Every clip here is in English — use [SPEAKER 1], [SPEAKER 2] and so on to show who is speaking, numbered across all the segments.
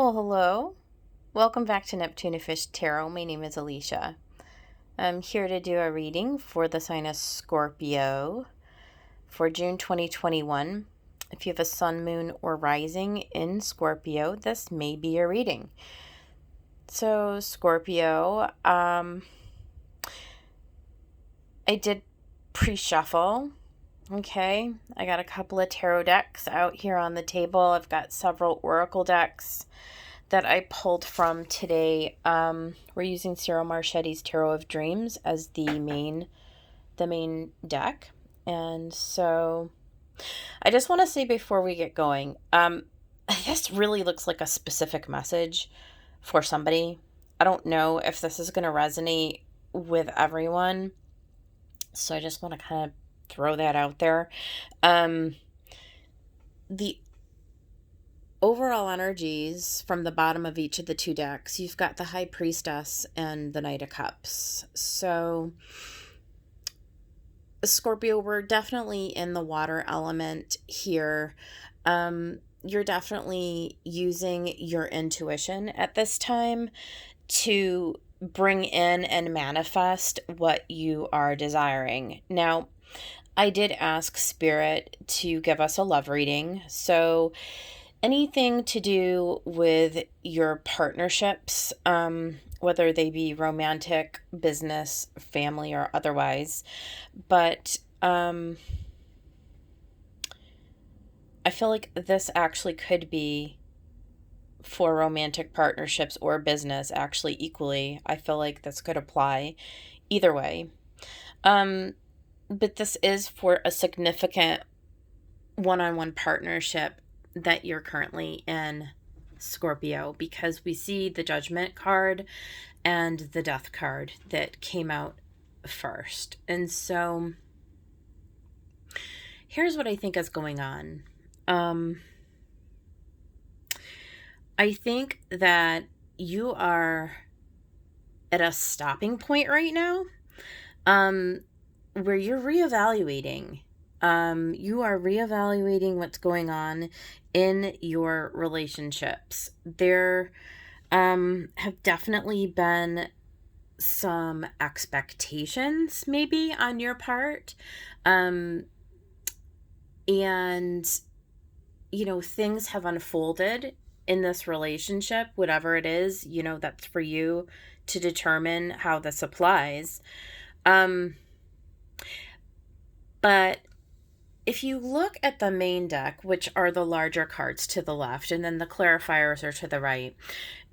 [SPEAKER 1] Well, hello. Welcome back to Neptune Fish Tarot. My name is Alicia. I'm here to do a reading for the sign of Scorpio for June 2021. If you have a sun, moon, or rising in Scorpio, this may be your reading. So, Scorpio, I did pre-shuffle. Okay, I got a couple of tarot decks out here on the table. I've got several oracle decks that I pulled from today. We're using Cyril Marchetti's Tarot of Dreams as the main deck. And so I just want to say before we get going, this really looks like a specific message for somebody. I don't know if this is going to resonate with everyone. So I just want to kind of throw that out there. The overall energies from the bottom of each of the two decks, you've got the High Priestess and the Knight of Cups. So, Scorpio, we're definitely in the water element here. You're definitely using your intuition at this time to bring in and manifest what you are desiring. Now, I did ask Spirit to give us a love reading. So, anything to do with your partnerships, whether they be romantic, business, family, or otherwise. But I feel like this actually could be for romantic partnerships or business, actually equally. I feel like this could apply either way. But this is for a significant one-on-one partnership that you're currently in, Scorpio, because we see the Judgment card and the Death card that came out first. And so here's what I think is going on. I think that you are at a stopping point right now, where you're reevaluating. You are reevaluating what's going on in your relationships. There have definitely been some expectations maybe on your part. And, things have unfolded in this relationship, whatever it is, that's for you to determine how this applies. But if you look at the main deck, which are the larger cards to the left, and then the clarifiers are to the right,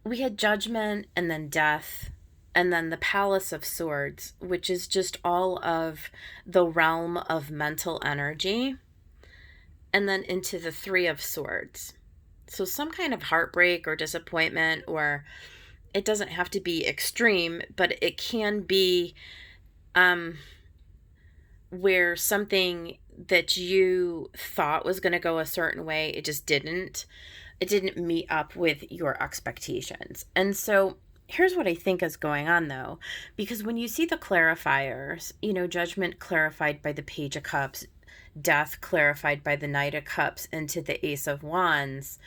[SPEAKER 1] we had Judgment and then Death, and then the Palace of Swords, which is just all of the realm of mental energy, and then into the Three of Swords. So some kind of heartbreak or disappointment, or it doesn't have to be extreme, but it can be where something that you thought was going to go a certain way, it just didn't. It didn't meet up with your expectations. And so here's what I think is going on, though, because when you see the clarifiers, Judgment clarified by the Page of Cups, Death clarified by the Knight of Cups into the Ace of Wands,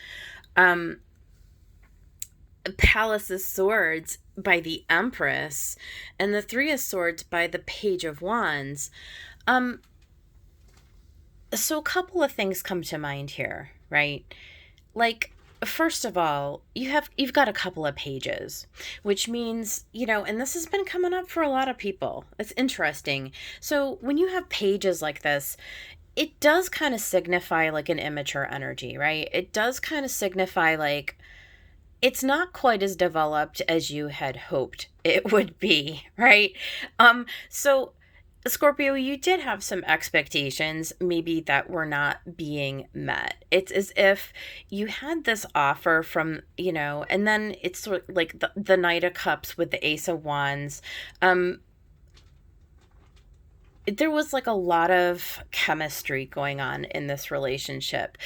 [SPEAKER 1] Palace of Swords by the Empress, and the Three of Swords by the Page of Wands. So a couple of things come to mind here, right? Like, first of all, you've got a couple of pages, which means, and this has been coming up for a lot of people. It's interesting. So when you have pages like this, it does kind of signify like an immature energy, right? It does kind of signify like it's not quite as developed as you had hoped it would be, right? So Scorpio, you did have some expectations maybe that were not being met. It's as if you had this offer from, and then it's sort of like the Knight of Cups with the Ace of Wands. There was like a lot of chemistry going on in this relationship.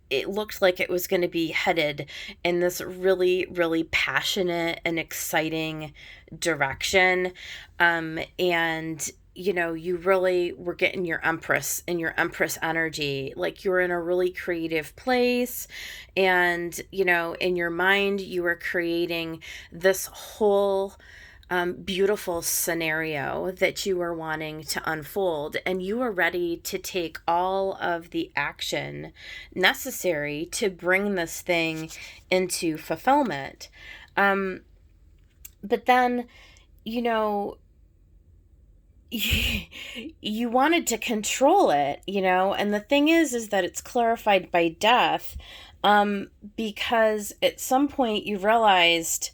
[SPEAKER 1] It looked like it was going to be headed in this really, really passionate and exciting direction. And you really were getting your Empress and your Empress energy. Like you were in a really creative place. And, in your mind, you were creating this whole beautiful scenario that you were wanting to unfold. And you were ready to take all of the action necessary to bring this thing into fulfillment. But then, you know, you wanted to control it, and the thing is that it's clarified by death, because at some point you realized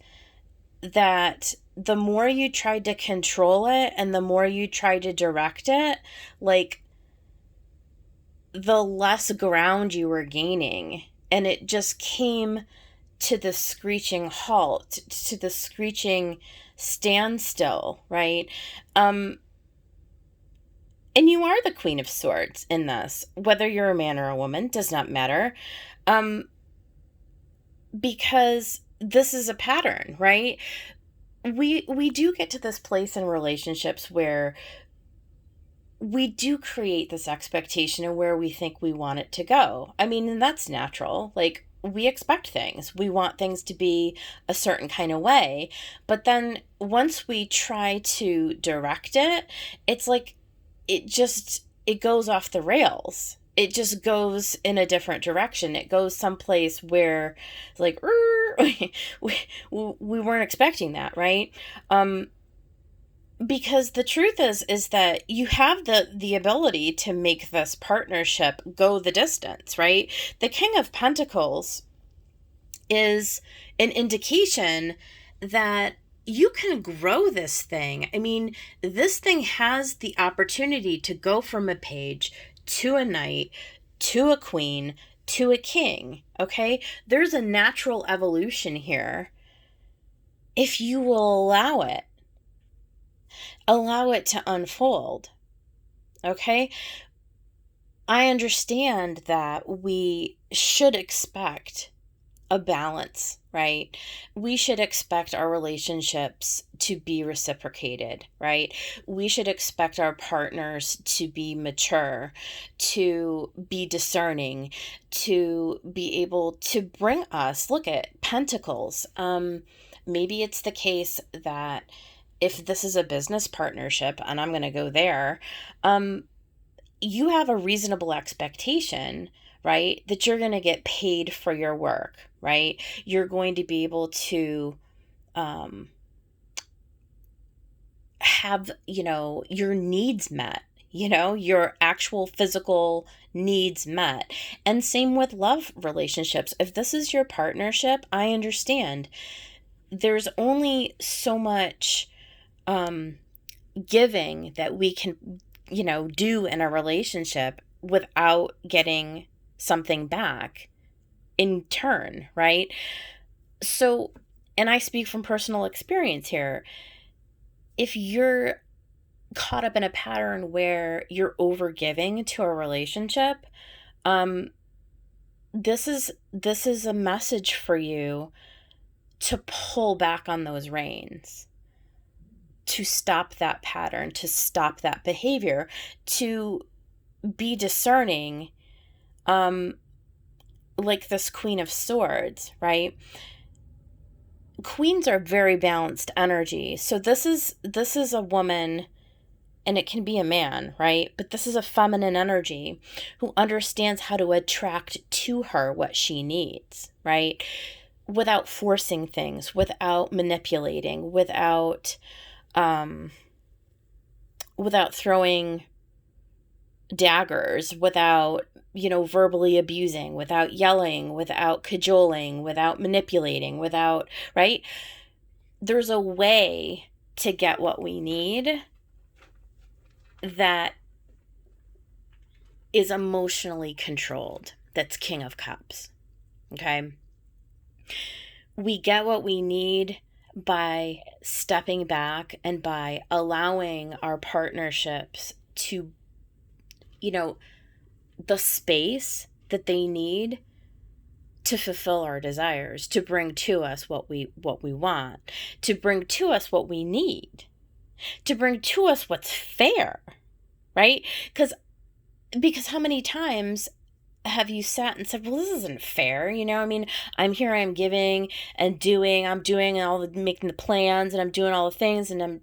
[SPEAKER 1] that the more you tried to control it and the more you tried to direct it, like the less ground you were gaining, and it just came to the screeching halt, to the screeching standstill, right? And you are the Queen of Swords in this, whether you're a man or a woman, does not matter. Because this is a pattern, right? We do get to this place in relationships where we do create this expectation of where we think we want it to go. I mean, and that's natural. Like, we expect things. We want things to be a certain kind of way. But then once we try to direct it, it's like it goes off the rails. It just goes in a different direction. It goes someplace where it's like, we weren't expecting that, right? Because the truth is that you have the ability to make this partnership go the distance, right? The King of Pentacles is an indication that you can grow this thing. I mean, this thing has the opportunity to go from a page to a knight, to a queen, to a king, okay? There's a natural evolution here if you will allow it. Allow it to unfold, okay? I understand that we should expect a balance, right? We should expect our relationships to be reciprocated, right? We should expect our partners to be mature, to be discerning, to be able to bring us, look at Pentacles. Maybe it's the case that if this is a business partnership, and I'm going to go there, you have a reasonable expectation, right, that you're going to get paid for your work, right? You're going to be able to have, your needs met, your actual physical needs met. And same with love relationships. If this is your partnership, I understand there's only so much giving that we can, do in a relationship without getting something back in turn, right? So, and I speak from personal experience here. If you're caught up in a pattern where you're overgiving to a relationship, this is a message for you to pull back on those reins, to stop that pattern, to stop that behavior, to be discerning, like this Queen of Swords, right? Queens are very balanced energy. So this is a woman, and it can be a man, right? But this is a feminine energy who understands how to attract to her what she needs, right? Without forcing things, without manipulating, without throwing daggers, without, verbally abusing, without yelling, without cajoling, without manipulating, without, right? There's a way to get what we need that is emotionally controlled. That's King of Cups, okay? We get what we need by stepping back and by allowing our partnerships to, the space that they need to fulfill our desires, to bring to us what we want, to bring to us what we need. to bring to us what's fair, right? Because how many times have you sat and said, well, this isn't fair? I mean, I'm here, I'm giving and doing, I'm doing making the plans, and I'm doing all the things, and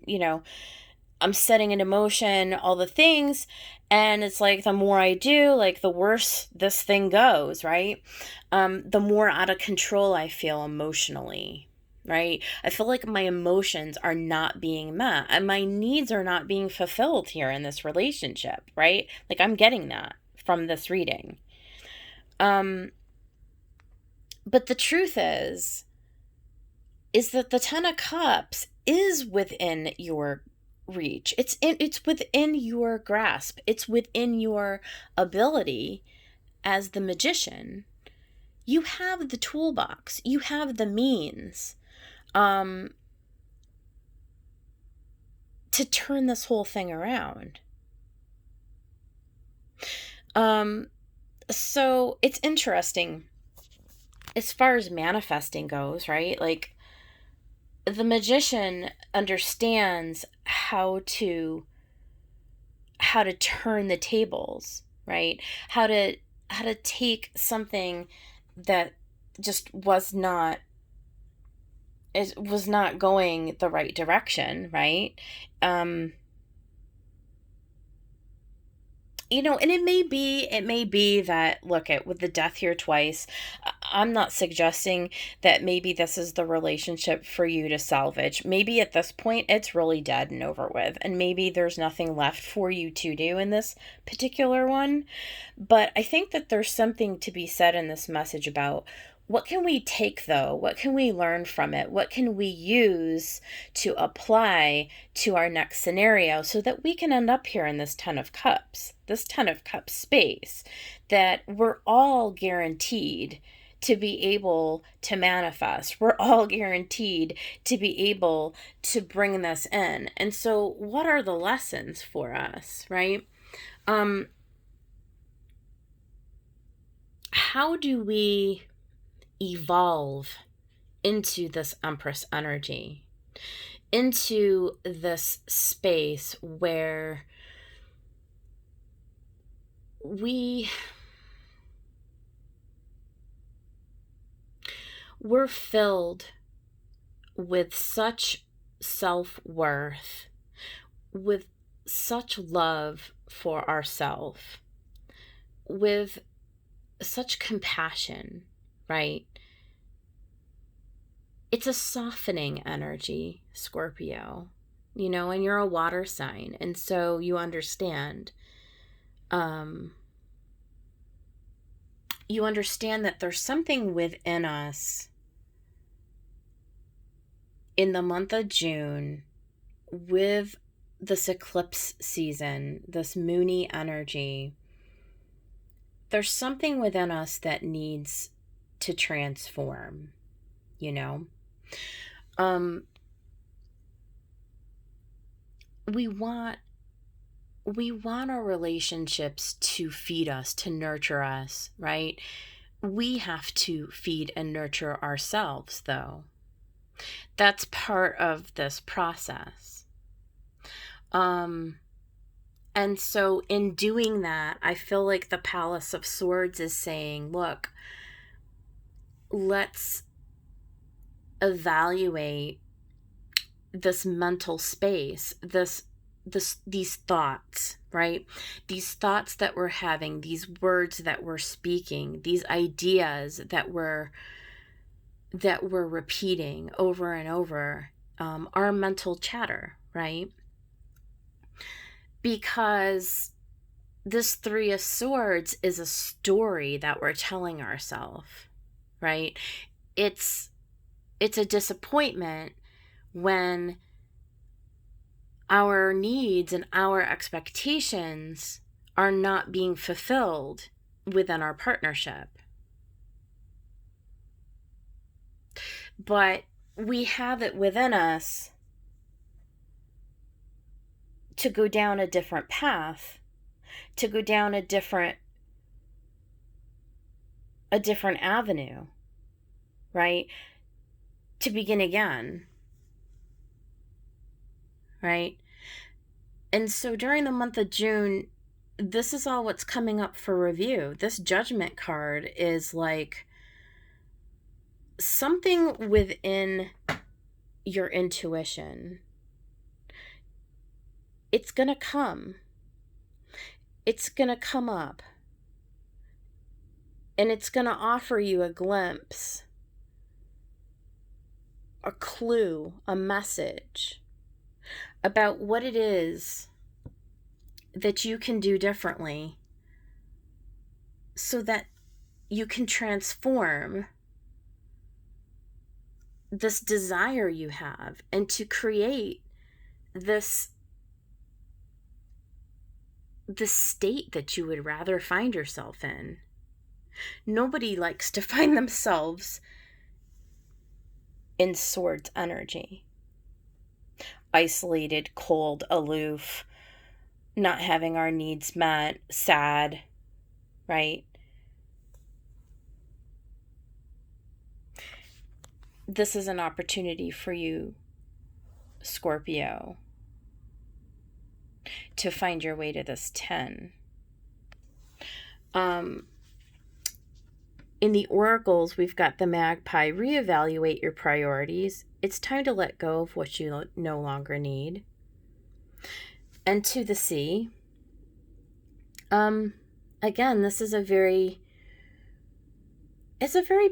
[SPEAKER 1] I'm setting into motion all the things. And it's like, the more I do, like, the worse this thing goes, right? The more out of control I feel emotionally, right? I feel like my emotions are not being met and my needs are not being fulfilled here in this relationship, right? Like, I'm getting that from this reading. But the truth is that the Ten of Cups is within your reach. It's within your grasp. It's within your ability as the magician. You have the toolbox. You have the means to turn this whole thing around. So it's interesting as far as manifesting goes, right? Like, the magician understands how to turn the tables, right? How to take something that just was not going the right direction, right? And it may be that, look, with the death here twice, I'm not suggesting that maybe this is the relationship for you to salvage. Maybe at this point it's really dead and over with, and maybe there's nothing left for you to do in this particular one. But I think that there's something to be said in this message about, what can we take, though? What can we learn from it? What can we use to apply to our next scenario so that we can end up here in this Ten of Cups space that we're all guaranteed to be able to manifest. We're all guaranteed to be able to bring this in. And so what are the lessons for us, right? How do we evolve into this Empress energy, into this space where we're filled with such self-worth, with such love for ourselves, with such compassion, right? It's a softening energy, Scorpio, and you're a water sign, and so you understand. You understand that there's something within us in the month of June with this eclipse season, this moony energy. There's something within us that needs to transform, we want our relationships to feed us, to nurture us, right? We have to feed and nurture ourselves, though. That's part of this process. And so in doing that, I feel like the Palace of Swords is saying, look, let's evaluate this mental space, these thoughts, right? These thoughts that we're having, these words that we're speaking, these ideas that we're repeating over and over, our mental chatter, right? Because this Three of Swords is a story that we're telling ourselves, right? It's a disappointment when our needs and our expectations are not being fulfilled within our partnership. But we have it within us to go down a different path, to go down a different avenue, right? To begin again, right? And so during the month of June, this is all what's coming up for review. This Judgment card is like something within your intuition. It's going to come. It's going to come up. And it's going to offer you a glimpse, a clue, a message about what it is that you can do differently so that you can transform this desire you have and to create this state that you would rather find yourself in. Nobody likes to find themselves in Swords energy. Isolated, cold, aloof, not having our needs met, sad, right? This is an opportunity for you, Scorpio, to find your way to this 10. In the oracles, we've got the magpie. Reevaluate your priorities. It's time to let go of what you no longer need. And to the sea. Again, this is a very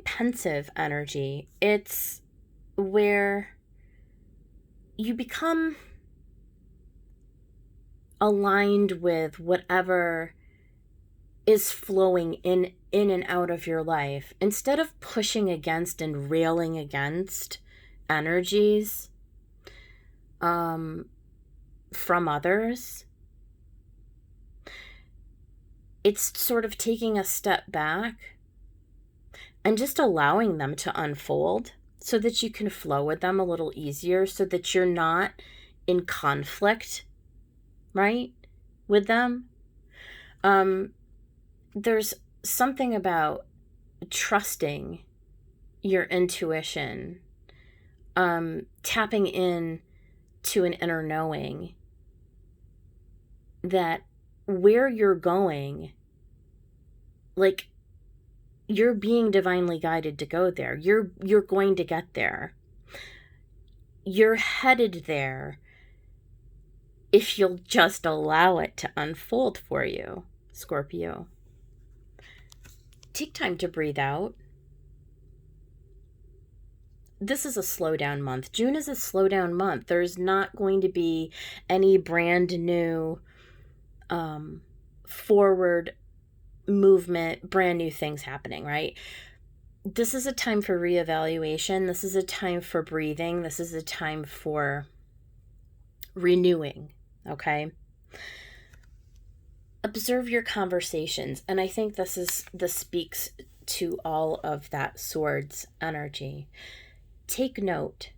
[SPEAKER 1] pensive energy. It's where you become aligned with whatever is flowing in and out of your life. Instead of pushing against and railing against energies from others, it's sort of taking a step back and just allowing them to unfold so that you can flow with them a little easier, so that you're not in conflict, right, with them. There's something about trusting your intuition, tapping in to an inner knowing that where you're going, like, you're being divinely guided to go there. You're going to get there. You're headed there if you'll just allow it to unfold for you, Scorpio. Take time to breathe out. This is a slow down month. June is a slow down month. There's not going to be any brand new forward movement, brand new things happening, right? This is a time for reevaluation. This is a time for breathing. This is a time for renewing, okay? Observe your conversations. And I think this speaks to all of that Swords energy. Take note.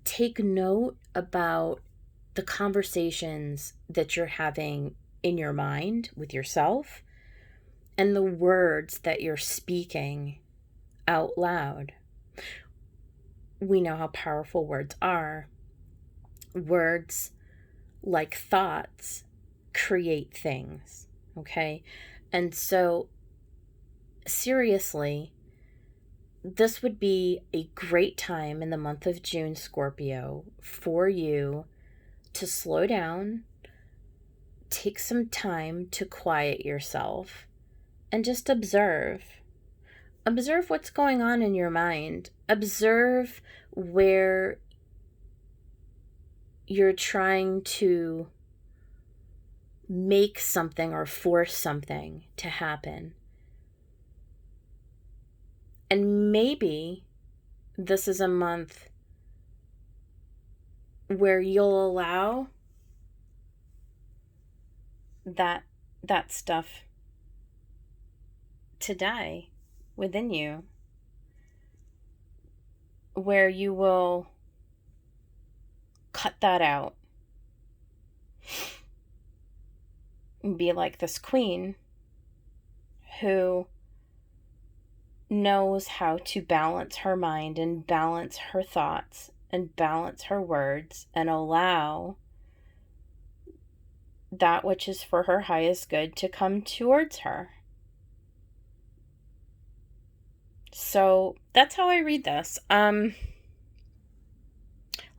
[SPEAKER 1] Take note about the conversations that you're having in your mind with yourself and the words that you're speaking out loud. We know how powerful words are. Words, like thoughts, create things, okay? And so, seriously, this would be a great time in the month of June, Scorpio, for you to slow down, take some time to quiet yourself, and just observe. Observe what's going on in your mind. Observe where you're trying to make something or force something to happen. And maybe this is a month where you'll allow that stuff to die within you, where you will cut that out and be like this queen who knows how to balance her mind and balance her thoughts and balance her words and allow that which is for her highest good to come towards her. So that's how I read this.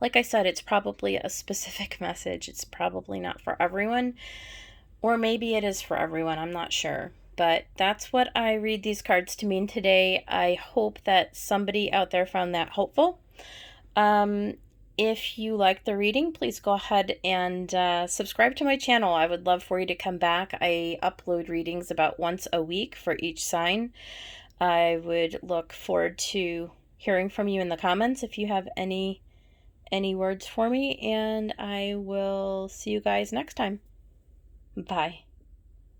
[SPEAKER 1] Like I said, it's probably a specific message. It's probably not for everyone, or maybe it is for everyone. I'm not sure. But that's what I read these cards to mean today. I hope that somebody out there found that helpful. If you like the reading, please go ahead and subscribe to my channel. I would love for you to come back. I upload readings about once a week for each sign. I would look forward to hearing from you in the comments if you have any words for me, and I will see you guys next time. Bye.